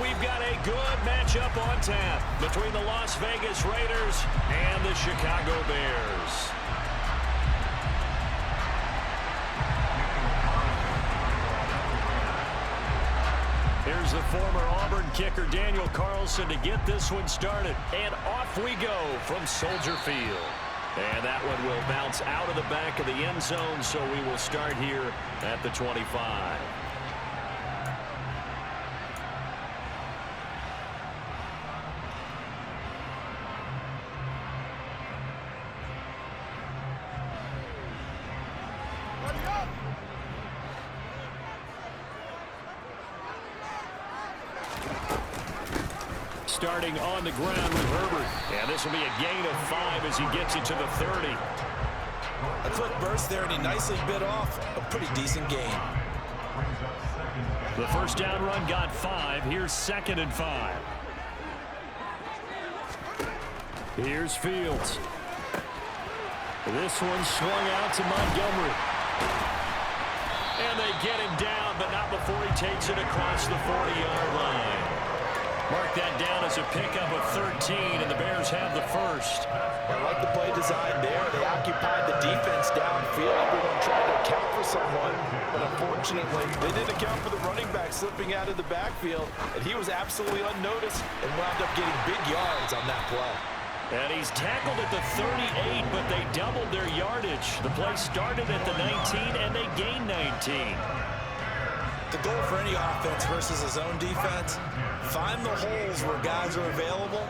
we've got a good matchup on tap between the Las Vegas Raiders and the Chicago Bears. Here's the former Auburn kicker Daniel Carlson to get this one started. And off we go from Soldier Field. And that one will bounce out of the back of the end zone, so we will start here at the 25. Starting on the ground with Herbert. And this will be a gain of 5 as he gets it to the 30. A quick burst there, and he nicely bit off a pretty decent gain. The first down run got 5. Here's 2nd and 5. Here's Fields. This one swung out to Montgomery. And they get him down, but not before he takes it across the 40-yard line. Mark that down as a pickup of 13, and the Bears have the first. I like the play design there. They occupied the defense downfield. Everyone tried to account for someone, but unfortunately, they didn't account for the running back slipping out of the backfield, and he was absolutely unnoticed and wound up getting big yards on that play. And he's tackled at the 38, but they doubled their yardage. The play started at the 19, and they gained 19. The goal for any offense versus his own defense, find the holes where guys are available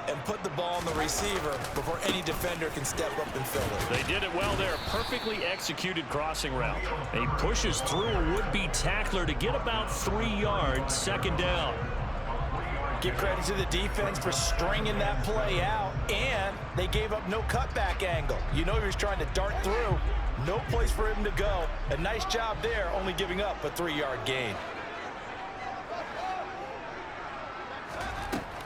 and put the ball on the receiver before any defender can step up and fill it. They did it well there. Perfectly executed crossing route. He pushes through a would-be tackler to get about 3 yards, 2nd down. Give credit to the defense for stringing that play out, and they gave up no cutback angle. You know he was trying to dart through. No place for him to go. A nice job there, only giving up a 3-yard gain.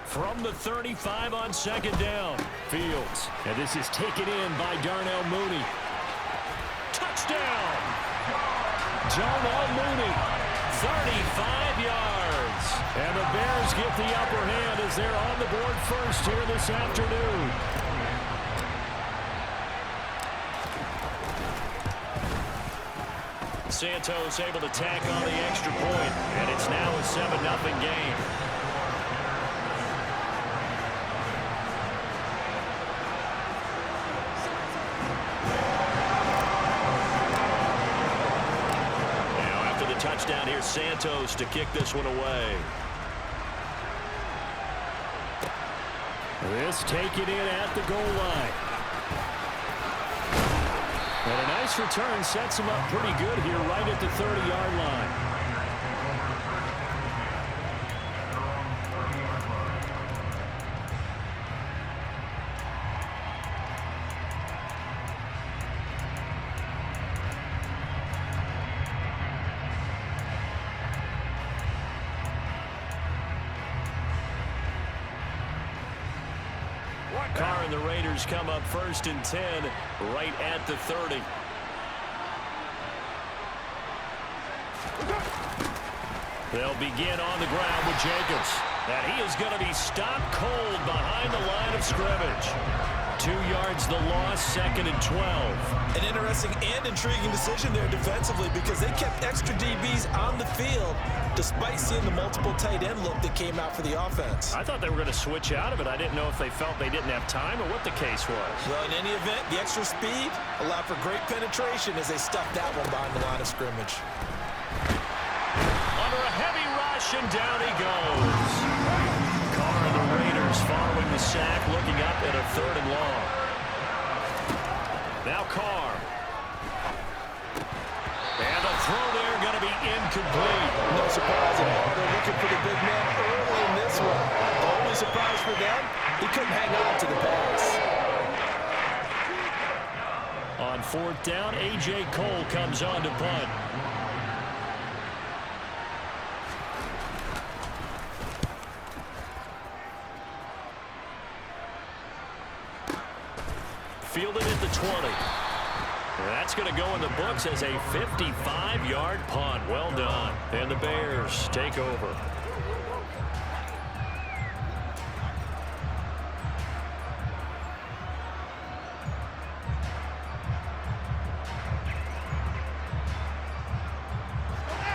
From the 35 on 2nd down, Fields. And this is taken in by Darnell Mooney. Touchdown! Darnell Mooney, 35 yards. And the Bears get the upper hand as they're on the board first here this afternoon. Santos able to tack on the extra point, and it's now a 7-0 game. Now after the touchdown, here's Santos to kick this one away. This taken in at the goal line. And a nice return sets him up pretty good here right at the 30-yard line. Carr and the Raiders come up 1st and 10 right at the 30. They'll begin on the ground with Jacobs. And he is going to be stopped cold behind the line of scrimmage. 2 yards the loss, 2nd and 12. An interesting and intriguing decision there defensively because they kept extra DBs on the field despite seeing the multiple tight end look that came out for the offense. I thought they were going to switch out of it. I didn't know if they felt they didn't have time or what the case was. Well, in any event, the extra speed allowed for great penetration as they stuffed that one behind the line of scrimmage. Under a heavy rush, and down he goes. Carr and the Raiders following the sack, looking up at a 3rd and long. Now Carr. And the throw there going to be incomplete. No surprise at all. They're looking for the big man early in this one. The only surprise for them, he couldn't hang on to the pass. On 4th down, A.J. Cole comes on to punt. Fielded at the 20. That's going to go in the books as a 55-yard punt. Well done. And the Bears take over.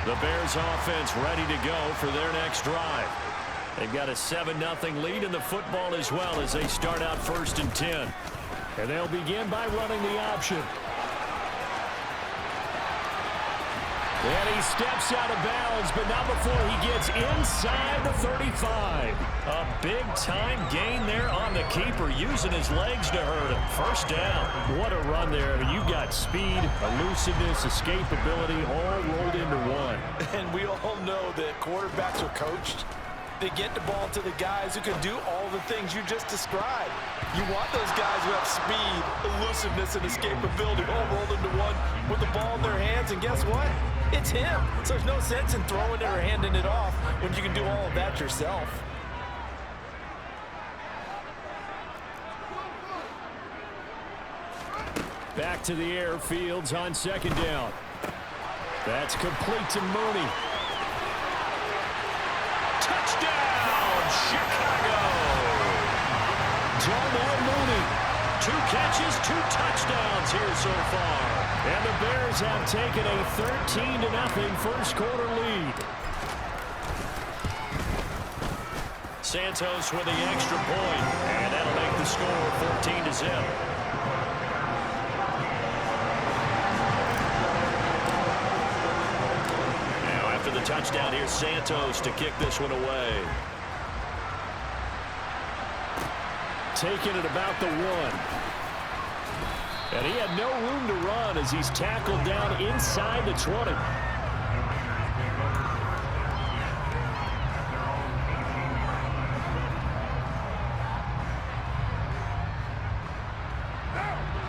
The Bears offense ready to go for their next drive. They've got a 7-0 lead in the football as well as they start out 1st and 10. And they'll begin by running the option. And he steps out of bounds, but not before he gets inside the 35. A big-time gain there on the keeper, using his legs to hurt him. 1st down. What a run there. I mean, you've got speed, elusiveness, escapability, all rolled into one. And we all know that quarterbacks are coached. They get the ball to the guys who can do all the things you just described. You want those guys who have speed, elusiveness, and escapability all rolled into one with the ball in their hands. And guess what? It's him. So there's no sense in throwing it or handing it off when you can do all of that yourself. Back to the air, Fields on 2nd down. That's complete to Mooney. Touchdown, Chicago! Darnell Mooney. 2 catches, 2 touchdowns here so far. And the Bears have taken a 13-0 first quarter lead. Santos with the extra point, and that'll make the score 14-0. Now after the touchdown, here's Santos to kick this one away. Taking it about the 1. And he had no room to run as he's tackled down inside the 20.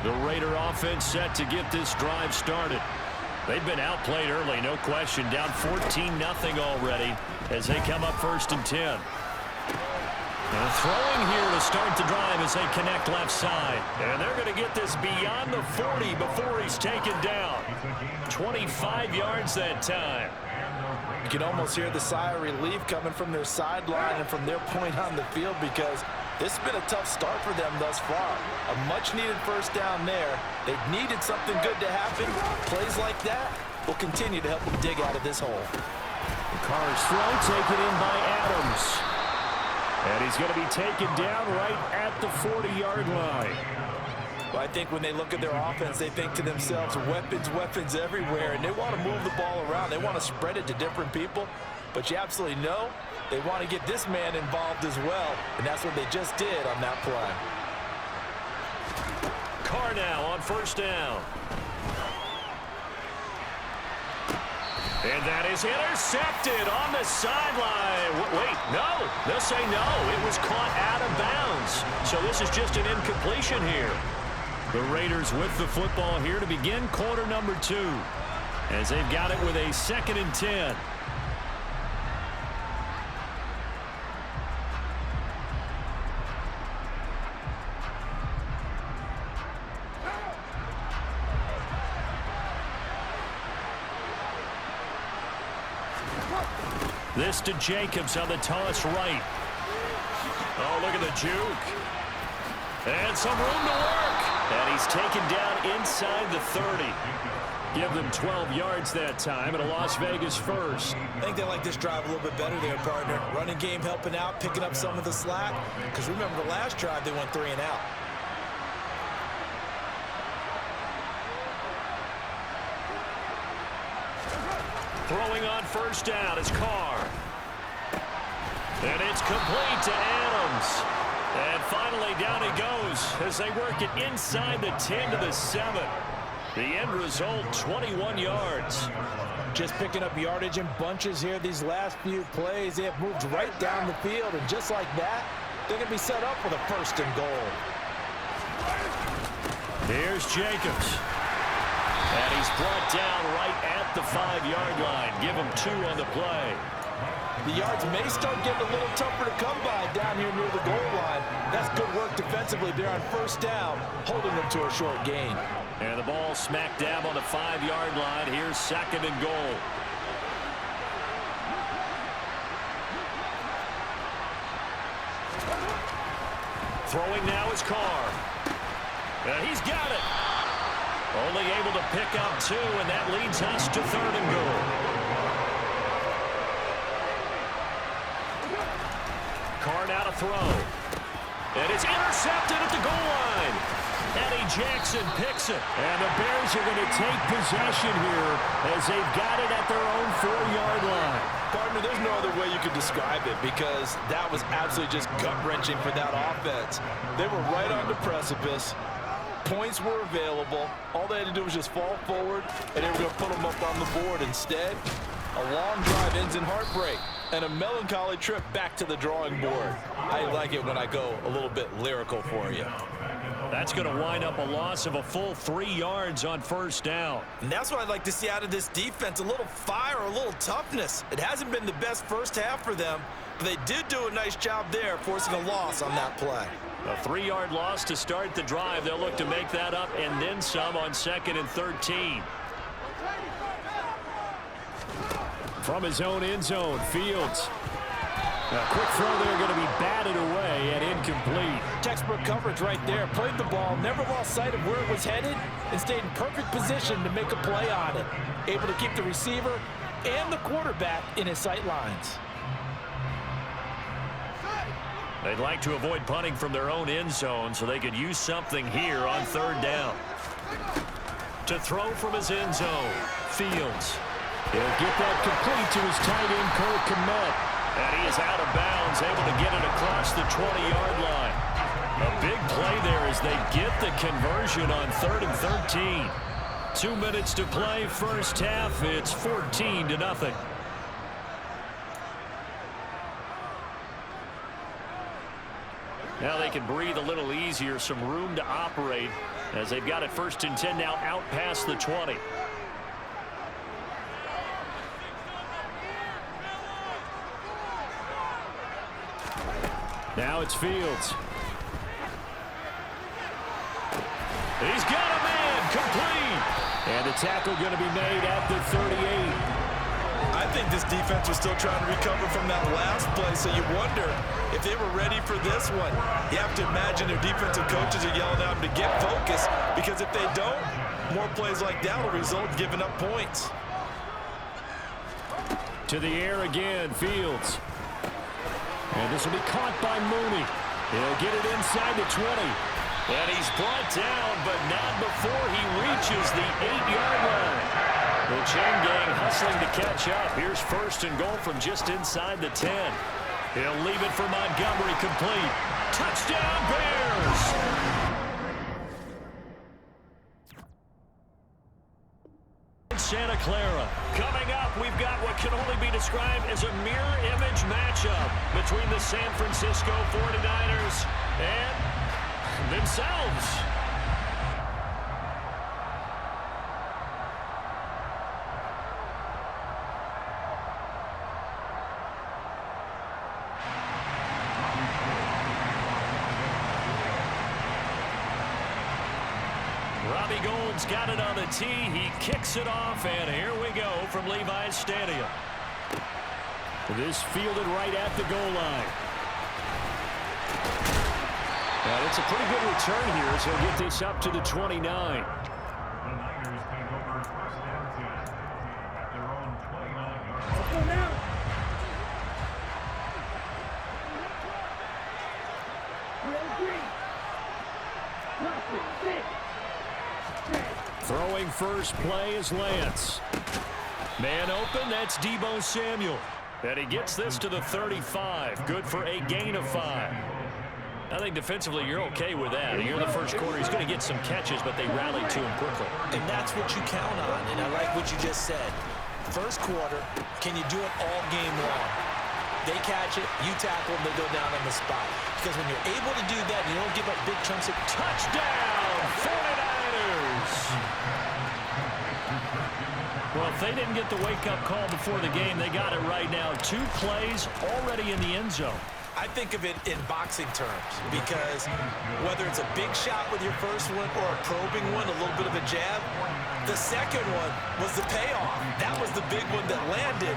The Raider offense set to get this drive started. They've been outplayed early, no question. Down 14-0 already as they come up 1st and 10. And throwing here to start the drive as they connect left side. And they're going to get this beyond the 40 before he's taken down. 25 yards that time. You can almost hear the sigh of relief coming from their sideline and from their point on the field because this has been a tough start for them thus far. A much-needed 1st down there. They've needed something good to happen. Plays like that will continue to help them dig out of this hole. The Carr's throw taken in by Adams. And he's going to be taken down right at the 40-yard line. Well, I think when they look at their offense, they think to themselves, weapons, weapons everywhere, and they want to move the ball around. They want to spread it to different people, but you absolutely know they want to get this man involved as well, and that's what they just did on that play. Carr now on 1st down. And that is intercepted on the sideline. Wait, no. They'll say no. It was caught out of bounds. So this is just an incompletion here. The Raiders with the football here to begin quarter number 2. As they've got it with a 2nd and 10. This to Jacobs on the toss right. Oh, look at the juke. And some room to work. And he's taken down inside the 30. Give them 12 yards that time and a Las Vegas first. I think they like this drive a little bit better there, partner. Running game helping out, picking up some of the slack. Because remember the last drive, they went 3 and out. Throwing on 1st down is Carr. And it's complete to Adams. And finally down he goes as they work it inside the 10 to the 7. The end result, 21 yards. Just picking up yardage in bunches here these last few plays. They have moved right down the field, and just like that, they're going to be set up with a 1st and goal. Here's Jacobs. And he's brought down right at the 5-yard line. Give him 2 on the play. The yards may start getting a little tougher to come by down here near the goal line. That's good work defensively there on 1st down, holding them to a short gain. And the ball smack dab on the 5-yard line. Here's 2nd and goal. Throwing now is Carr. He's got it. Only able to pick up 2, and that leads us to 3rd and goal. now to throw. And it's intercepted at the goal line. Eddie Jackson picks it. And the Bears are going to take possession here as they've got it at their own 4-yard line. Partner, there's no other way you could describe it because that was absolutely just gut-wrenching for that offense. They were right on the precipice. Points were available. All they had to do was just fall forward, and they were going to put them up on the board. Instead, a long drive ends in heartbreak and a melancholy trip back to the drawing board. I like it when I go a little bit lyrical for you. That's going to wind up a loss of a full 3 yards on first down. And that's what I'd like to see out of this defense, a little fire, a little toughness. It hasn't been the best first half for them, but they did do a nice job there, forcing a loss on that play. A 3-yard loss to start the drive. They'll look to make that up and then some on 2nd and 13. From his own end zone, Fields. A quick throw there going to be batted away and incomplete. Textbook coverage right there. Played the ball, never lost sight of where it was headed, and stayed in perfect position to make a play on it. Able to keep the receiver and the quarterback in his sight lines. They'd like to avoid punting from their own end zone so they could use something here on 3rd down. To throw from his end zone, Fields. He'll get that complete to his tight end, Cole Kmet. And he is out of bounds, able to get it across the 20-yard line. A big play there as they get the conversion on 3rd and 13. 2 minutes to play, first half. It's 14-0. Now they can breathe a little easier, some room to operate as they've got it 1st and 10 now out past the 20. Now it's Fields. He's got a man, complete. And the tackle going to be made at the 38. I think this defense was still trying to recover from that last play, so you wonder if they were ready for this one. You have to imagine their defensive coaches are yelling at them to get focused, because if they don't, more plays like that will result in giving up points. To the air again, Fields. And this will be caught by Mooney. He'll get it inside the 20. And he's brought down, but not before he reaches the 8-yard line. The chain gang hustling to catch up. Here's 1st and goal from just inside the 10. He'll leave it for Montgomery, complete. Touchdown, Bears! Santa Clara. Coming up, we've got what can only be described as a mirror image matchup between the San Francisco 49ers and themselves. Robbie Gould's got it on the tee. He kicks it off, and here we go from Levi's Stadium. This fielded right at the goal line. And it's a pretty good return here, so he'll get this up to the 29. The Niners take over 1st and 10 at their own 29-yard line. Throwing first play is Lance. Man open, that's Deebo Samuel. And he gets this to the 35. Good for a gain of 5. I think defensively you're okay with that. Here in the first quarter, he's going to get some catches, but they rallied to him quickly. And that's what you count on, and I like what you just said. First quarter, can you do it all game long? They catch it, you tackle them, they go down on the spot. Because when you're able to do that, you don't give up big chunks of touchdown, 49ers! Well, if they didn't get the wake-up call before the game, they got it right now. 2 plays already in the end zone. I think of it in boxing terms, because whether it's a big shot with your first one or a probing one, a little bit of a jab, the second one was the payoff. That was the big one that landed.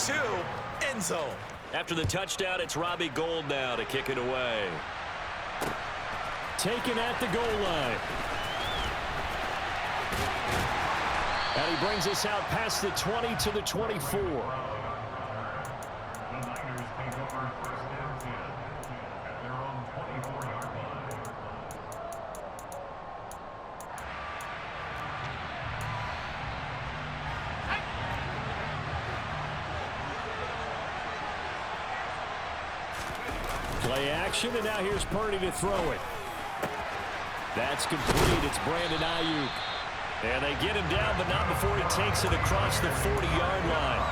1-2, end zone. After the touchdown, it's Robbie Gould now to kick it away. Taken at the goal line. And he brings us out past the 20 to the 24. The Niners take over 1st and 10. Play action, and now here's Purdy to throw it. That's complete. It's Brandon Ayuk. And they get him down, but not before he takes it across the 40-yard line.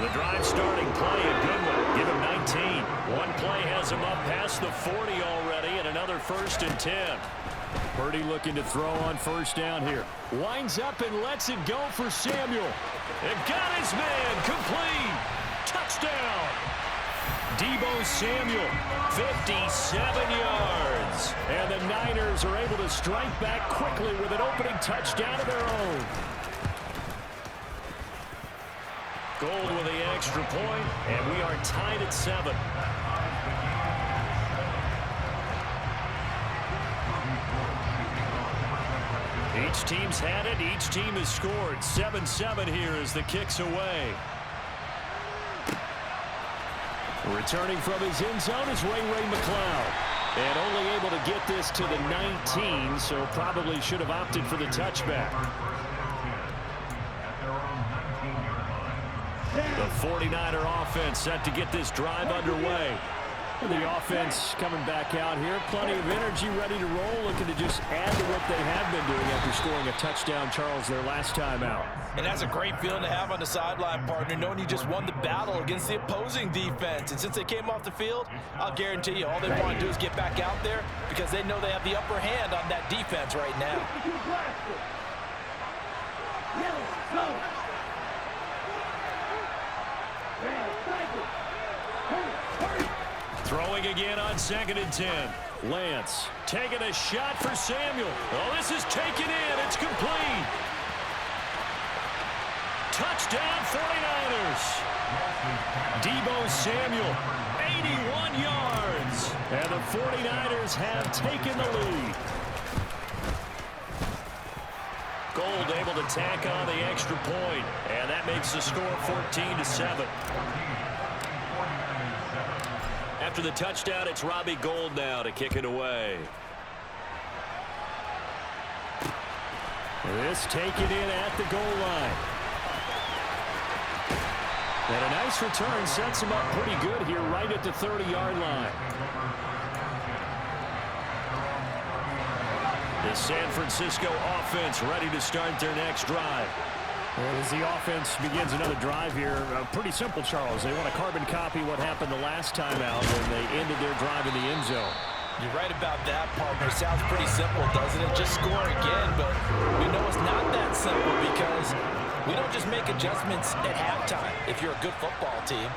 The drive starting play, a good one. Give him 19. One play has him up past the 40 already, and another 1st and 10. Purdy looking to throw on 1st down here. Winds up and lets it go for Samuel. And got his man. Complete. Touchdown. Deebo Samuel, 57 yards. And the Niners are able to strike back quickly with an opening touchdown of their own. Gold with the extra point, and we are tied at 7. Each team's had it. Each team has scored. 7-7 here as the kick's away. Returning from his end zone is Ray McCloud. And only able to get this to the 19, so probably should have opted for the touchback. The 49er offense set to get this drive underway. The offense coming back out here. Plenty of energy, ready to roll, looking to just add to what they have been doing after scoring a touchdown, Charles, their last time out. And that's a great feeling to have on the sideline, partner, knowing you just won the battle against the opposing defense. And since they came off the field, I'll guarantee you all they want to do is get back out there because they know they have the upper hand on that defense right now. Throwing again on 2nd and 10. Lance taking a shot for Samuel. Oh, this is taken in. It's complete. Touchdown 49ers. Deebo Samuel, 81 yards. And the 49ers have taken the lead. Gold able to tack on the extra point. And that makes the score 14-7. After the touchdown, it's Robbie Gould now to kick it away. This taken in at the goal line. And a nice return sets him up pretty good here right at the 30-yard line. The San Francisco offense ready to start their next drive. Well, as the offense begins another drive here, pretty simple, Charles. They want to carbon copy what happened the last time out when they ended their drive in the end zone. You're right about that, partner. Sounds pretty simple, doesn't it? Just score again, but we know it's not that simple because we don't just make adjustments at halftime if you're a good football team.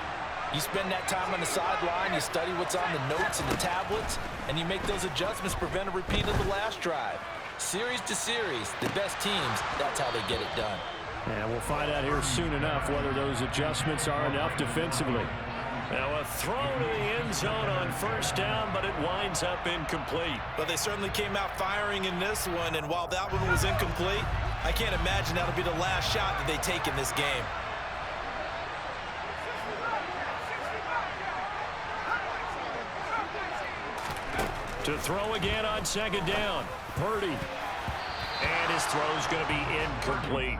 You spend that time on the sideline, you study what's on the notes and the tablets, and you make those adjustments, prevent a repeat of the last drive. Series to series, the best teams, that's how they get it done. And we'll find out here soon enough whether those adjustments are enough defensively. Now a throw to the end zone on 1st down, but it winds up incomplete. But they certainly came out firing in this one, and while that one was incomplete, I can't imagine that'll be the last shot that they take in this game. To throw again on 2nd down. Purdy. And his throw's going to be incomplete.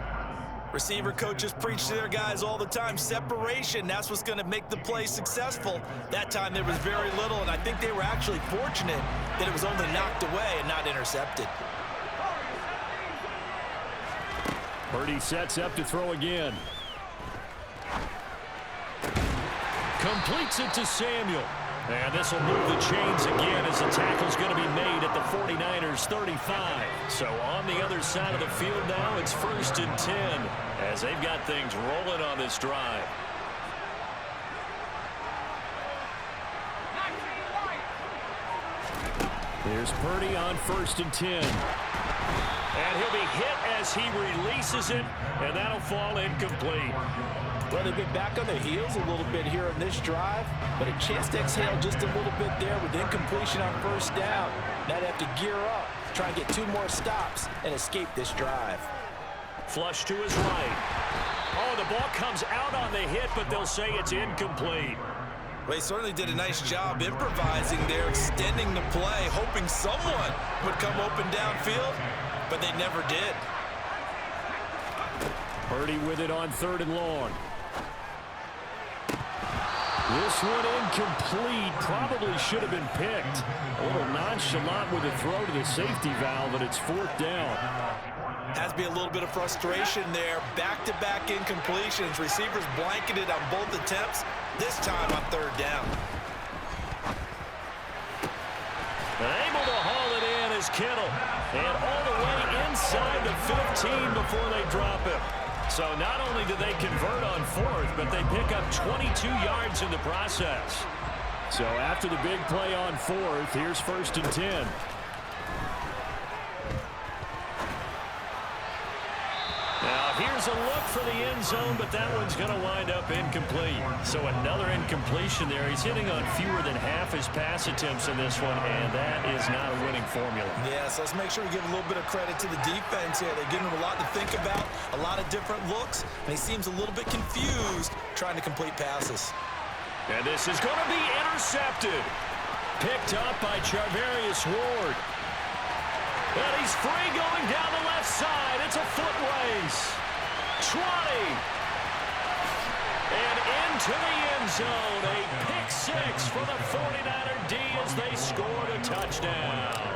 Receiver coaches preach to their guys all the time. Separation, that's what's going to make the play successful. That time there was very little, and I think they were actually fortunate that it was only knocked away and not intercepted. Purdy sets up to throw again. Completes it to Samuel. And this will move the chains again as the tackle's going to be made at the 49ers 35. So on the other side of the field now, it's 1st and 10 as they've got things rolling on this drive. Here's Purdy on 1st and 10. And he'll be hit as he releases it, and that'll fall incomplete. Well, they've been back on their heels a little bit here in this drive, but a chance to exhale just a little bit there with incompletion on 1st down. Now they have to gear up, try and get 2 more stops, and escape this drive. Flush to his right. Oh, the ball comes out on the hit, but they'll say it's incomplete. Well, he certainly did a nice job improvising there, extending the play, hoping someone would come open downfield, but they never did. Purdy with it on 3rd and long. This one incomplete. Probably should have been picked. A little nonchalant with a throw to the safety valve, and it's 4th down. Has to be a little bit of frustration there. Back-to-back incompletions. Receivers blanketed on both attempts. This time on 3rd down. Able to haul it in is Kittle. And all the way inside the 15 before they drop him. So not only do they convert on 4th, but they pick up 22 yards in the process. So after the big play on 4th, here's 1st and 10. Now here's a look for the end zone, but that one's going to wind up incomplete. So another incompletion there. He's hitting on fewer than half his pass attempts in this one, and that is not a winning formula. Yes, let's make sure we give a little bit of credit to the defense here. They're giving him a lot to think about, a lot of different looks, and he seems a little bit confused trying to complete passes. And this is going to be intercepted. Picked up by Charvarius Ward. And he's free going down the left side. It's a foot race. 20. And into the end zone. A pick 6 for the 49er D as they scored a touchdown.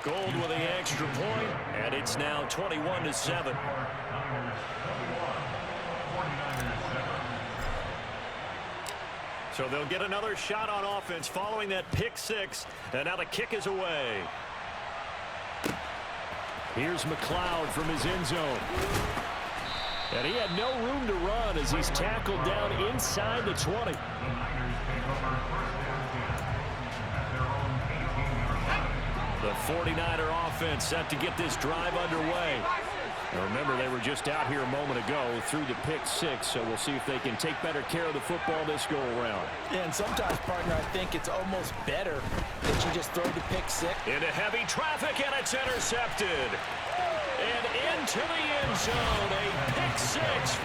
Gold with the extra point, and it's now 21-7. So they'll get another shot on offense following that pick 6, and now the kick is away. Here's McLeod from his end zone. And he had no room to run as he's tackled down inside the 20. The 49er offense set to get this drive underway. Now remember, they were just out here a moment ago through the pick 6, so we'll see if they can take better care of the football this go-around. Yeah, and sometimes, partner, I think it's almost better that you just throw the pick 6. Into heavy traffic, and it's intercepted. And into the end zone, a pick 6